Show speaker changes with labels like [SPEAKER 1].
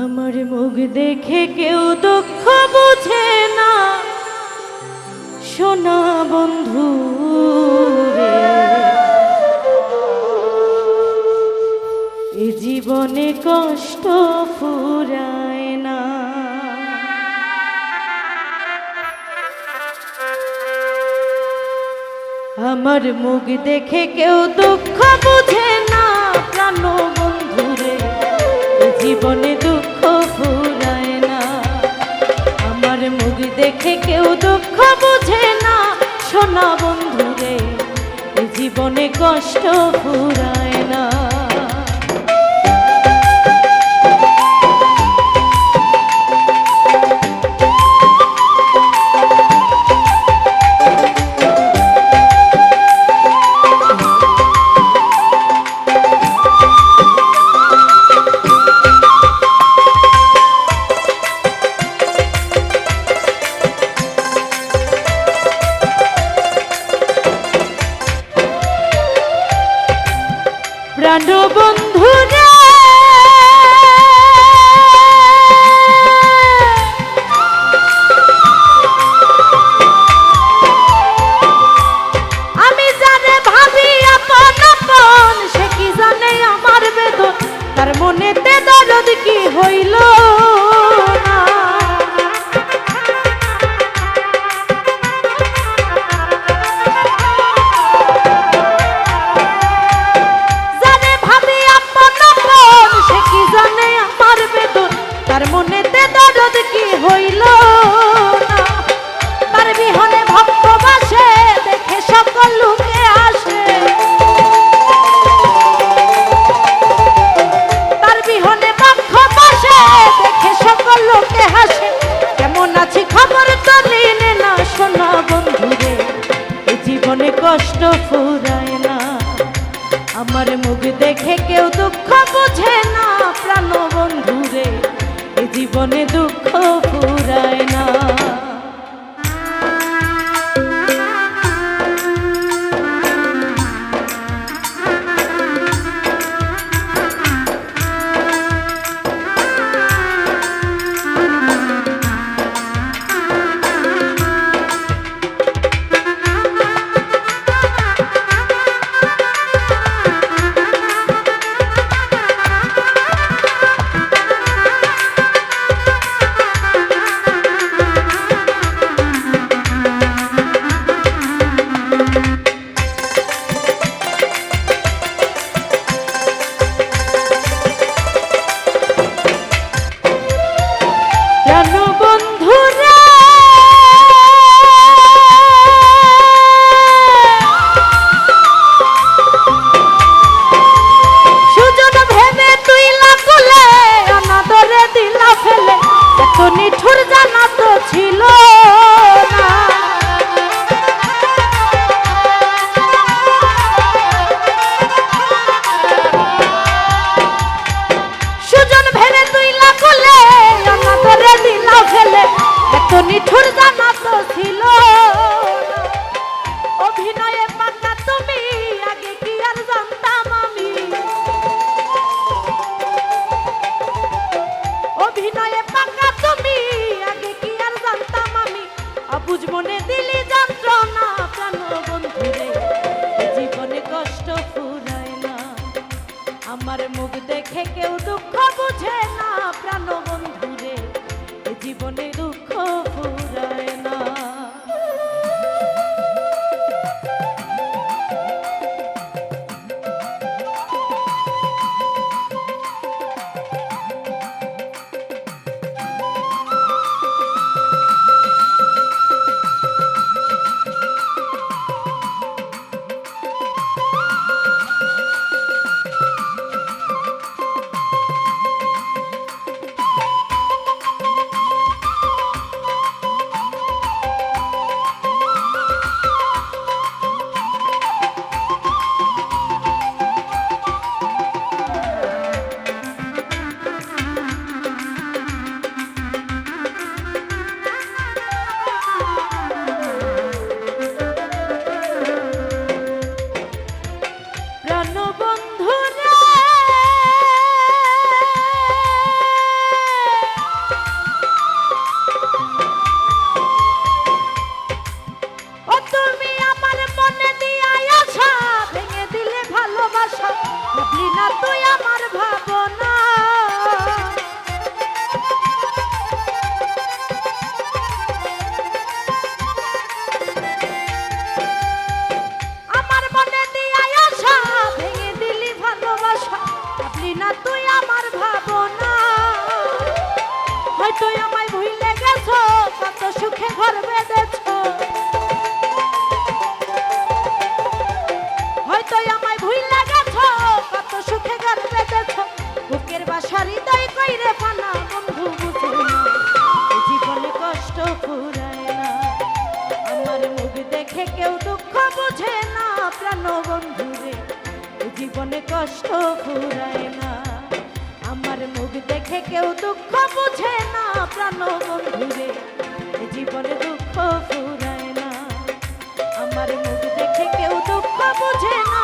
[SPEAKER 1] আমার মুখ দেখে কেউ দুঃখ বুঝে না, সোনা বন্ধু রে। এ জীবনে কষ্ট ফুরায় না। আমার মুখ দেখে কেউ দুঃখ বুঝে না, প্রাণ বন্ধু রে। এ জীবনে দুঃখ ফুরায় না। আমার মুখ দেখে কেউ দুঃখ বুঝে না, সোনা বন্ধু রে। এ জীবনে কষ্ট ফুরায় না। প্রাণ বন্ধু রে, আমি জানে ভাবি আপন আপন, সে কি জানে আমার বেদন, তার মনেতে দরদ কি হইল না। তার মনেতে দরদ কি হইল না। তার বিহনে ভক্ত বাসে, দেখে সকল লোকে আসে। তার বিহনে ভক্ত বাসে, দেখে সকল লোকে হাসে। কেমন আছি খবর তো নিলে না, সোনা বন্ধু রে। এ জীবনে কষ্ট ফুরায় না। আমার মুখ দেখে কেউ দুঃখ বুঝে না, প্রাণ বন্ধু রে। এ জীবনে দুঃখ ফুরায় না। নিঠুর জানা তো ছিল না। সুজন ভেবে তুই লাগুলে, অনাদরে দিলা ফেলে, এত নিঠুর জানা তো ছিল না। অভিনয়ে পাকা তুমি, আগে কি আর জানতাম আমি। অভিনয়ে পাকা তুমি, আগে কি আর জানতাম আমি। অবুঝ মনে দিলি যন্ত্রণা, প্রাণ বন্ধু রে। জীবনে কষ্ট ফুরায় না। আমার মুখ দেখে কেউ দুঃখ বুঝে না, প্রাণ বন্ধু রে। জীবনে দুঃখ ফুরায় না। হয়তো আমায় ভুলে গেছো, কত সুখে ঘর বেঁধেছো। হয়তো আমায় ভুলে গেছো, কত সুখে ঘর বেঁধেছো। বুকের বাসা হৃদয় কইরে পানা, বন্ধু বুঝে না এই জীবনে কষ্ট ফুরায় না। আমার মুখ দেখে কেউ দুঃখ বুঝে না, প্রাণ বন্ধু রে এই জীবনে কষ্ট ফুরায় না। আমার মুখ দেখে কেউ দুঃখ বুঝে না, প্রাণ বন্ধু রে এই জীবনে দুঃখ ফুরায় না। আমার মুখ দেখে কেউ দুঃখ বুঝে না।